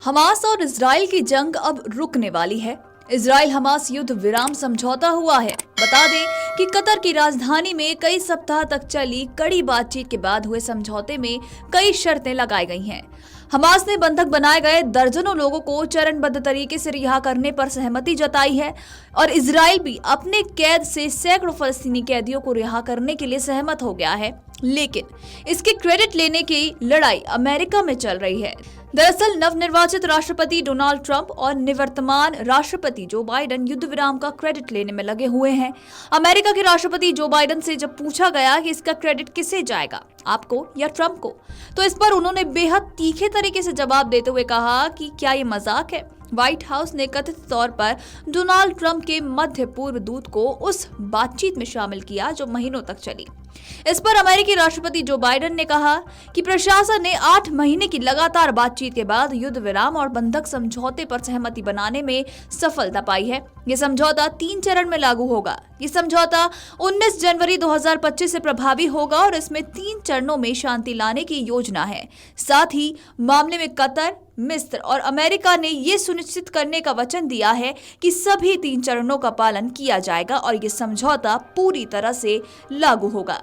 Hamas और Israel की जंग अब रुकने वाली है। इजराइल हमास युद्ध विराम समझौता हुआ है। बता दें कि कतर की राजधानी में कई सप्ताह तक चली कड़ी बातचीत के बाद हुए समझौते में कई शर्तें लगाई गई हैं। हमास ने बंधक बनाए गए दर्जनों लोगों को चरणबद्ध तरीके से रिहा करने पर सहमति जताई है और इजराइल भी अपने कैद से सैकड़ों फलस्तीनी कैदियों को रिहा करने के लिए सहमत हो गया है। लेकिन इसके क्रेडिट लेने की लड़ाई अमेरिका में चल रही है। दरअसल नवनिर्वाचित राष्ट्रपति डोनाल्ड ट्रंप और निवर्तमान राष्ट्रपति जो बाइडेन युद्ध विराम का क्रेडिट लेने में लगे हुए हैं। अमेरिका के राष्ट्रपति जो बाइडेन से जब पूछा गया कि इसका क्रेडिट किसे जाएगा, आपको या ट्रंप को, तो इस पर उन्होंने बेहद तीखे तरीके से जवाब देते हुए कहा कि क्या ये मजाक है। व्हाइट हाउस ने कथित तौर पर डोनाल्ड ट्रंप के मध्य पूर्व दूत को उस बातचीत में शामिल किया जो महीनों तक चली। इस पर अमेरिकी राष्ट्रपति जो बाइडेन ने कहा कि प्रशासन ने 8 महीने की लगातार बातचीत के बाद युद्ध विराम और बंधक समझौते पर सहमति बनाने में सफलता पाई है। ये समझौता 3 चरण में लागू होगा। ये समझौता 19 जनवरी 2025 से प्रभावी होगा और इसमें 3 चरणों में शांति लाने की योजना है। साथ ही मामले में कतर, मिस्र और अमेरिका ने ये सुनिश्चित करने का वचन दिया है कि सभी 3 चरणों का पालन किया जाएगा और ये समझौता पूरी तरह से लागू होगा।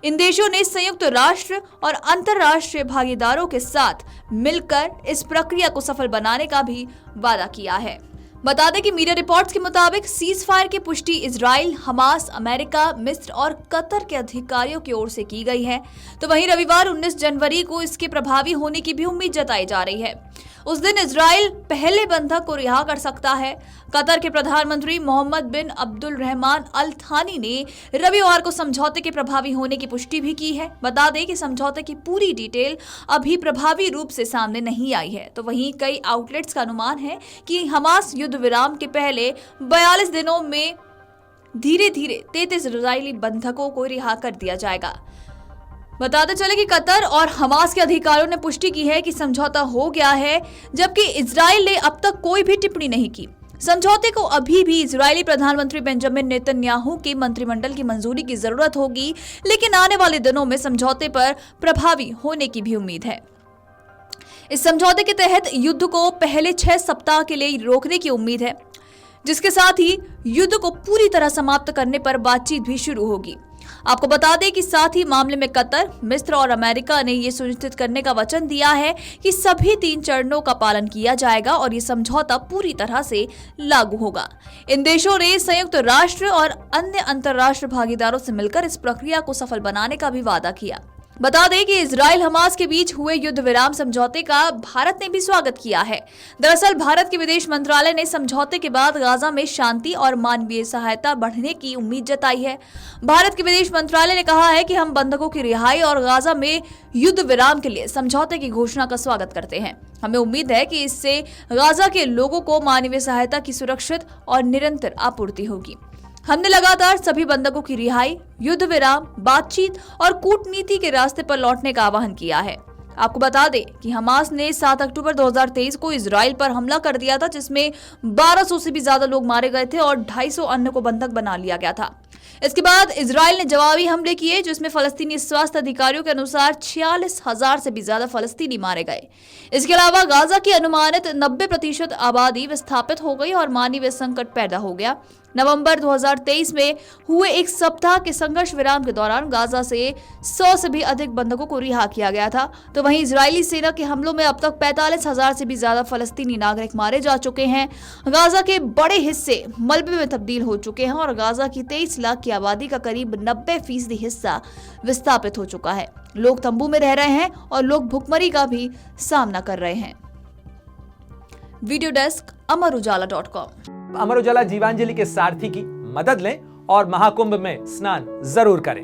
इन देशों ने संयुक्त राष्ट्र और अंतर्राष्ट्रीय भागीदारों के साथ मिलकर इस प्रक्रिया को सफल बनाने का भी वादा किया है। बता दें कि मीडिया रिपोर्ट्स के मुताबिक सीज फायर की पुष्टि इजराइल, हमास, अमेरिका, मिस्र और कतर के अधिकारियों की ओर से की गई है। तो वहीं रविवार 19 जनवरी को इसके प्रभावी होने की भी उम्मीद जताई जा रही है। उस दिन इजराइल पहले बंधक को रिहा कर सकता है। कतर के प्रधानमंत्री मोहम्मद बिन अब्दुल रहमान अल थानी ने रविवार को समझौते के प्रभावी होने की पुष्टि भी की है। बता दें कि समझौते की पूरी डिटेल अभी प्रभावी रूप से सामने नहीं आई है। तो वहीं कई आउटलेट्स का अनुमान है कि हमास युद्ध विराम के पहले 42 दिनों में धीरे धीरे 33 इजरायली बंधकों को रिहा कर दिया जाएगा। बताते चले कि कतर और हमास के अधिकारियों ने पुष्टि की है कि समझौता हो गया है, जबकि इजराइल ने अब तक कोई भी टिप्पणी नहीं की। समझौते को अभी भी इजरायली प्रधानमंत्री बेंजामिन नेतन्याहू के मंत्रिमंडल की मंजूरी की जरूरत होगी, लेकिन आने वाले दिनों में समझौते पर प्रभावी होने की भी उम्मीद है। इस समझौते के तहत युद्ध को पहले 6 सप्ताह के लिए रोकने की उम्मीद है, जिसके साथ ही युद्ध को पूरी तरह समाप्त करने पर बातचीत भी शुरू होगी। आपको बता दें कि साथ ही मामले में कतर, मिस्र और अमेरिका ने यह सुनिश्चित करने का वचन दिया है कि सभी 3 चरणों का पालन किया जाएगा और ये समझौता पूरी तरह से लागू होगा। इन देशों ने संयुक्त राष्ट्र और अन्य अंतर्राष्ट्रीय भागीदारों से मिलकर इस प्रक्रिया को सफल बनाने का भी वादा किया। बता दें कि इजराइल हमास के बीच हुए युद्ध विराम समझौते का भारत ने भी स्वागत किया है। दरअसल भारत के विदेश मंत्रालय ने समझौते के बाद गाजा में शांति और मानवीय सहायता बढ़ने की उम्मीद जताई है। भारत के विदेश मंत्रालय ने कहा है कि हम बंधकों की रिहाई और गाजा में युद्ध विराम के लिए समझौते की घोषणा का स्वागत करते हैं। हमें उम्मीद है कि इससे गाजा के लोगों को मानवीय सहायता की सुरक्षित और निरंतर आपूर्ति होगी। हमने लगातार सभी बंधकों की रिहाई, युद्ध विराम, बातचीत और कूटनीति के रास्ते पर लौटने का आह्वान किया है। आपको बता दें कि हमास ने 7 अक्टूबर 2023 को इजराइल पर हमला कर दिया था, जिसमें 1200 से भी ज्यादा लोग मारे गए थे और 250 अन्य को बंधक बना लिया गया था। इसके बाद इजराइल ने जवाबी हमले किए, जिसमें फलस्तीनी स्वास्थ्य अधिकारियों के अनुसार 46,000 से भी ज्यादा फलस्तीनी मारे गए। इसके अलावा गाजा की अनुमानित 90% आबादी विस्थापित हो गई और मानवीय संकट पैदा हो गया। नवंबर 2023 में हुए एक सप्ताह के संघर्ष विराम के दौरान गाजा से 100 से भी अधिक बंधकों को रिहा किया गया था। तो वहीं इजरायली सेना के हमलों में अब तक 45,000 से भी ज्यादा फलस्तीनी नागरिक मारे जा चुके हैं। गाजा के बड़े हिस्से मलबे में तब्दील हो चुके हैं और गाजा की 23 लाख की आबादी का करीब 90% हिस्सा विस्थापित हो चुका है। लोग तंबू में रह रहे हैं और लोग भुखमरी का भी सामना कर रहे हैं। Video desk अमरउजाला.com। अमर उजाला जीवांजलि के सारथी की मदद लें और महाकुंभ में स्नान जरूर करें।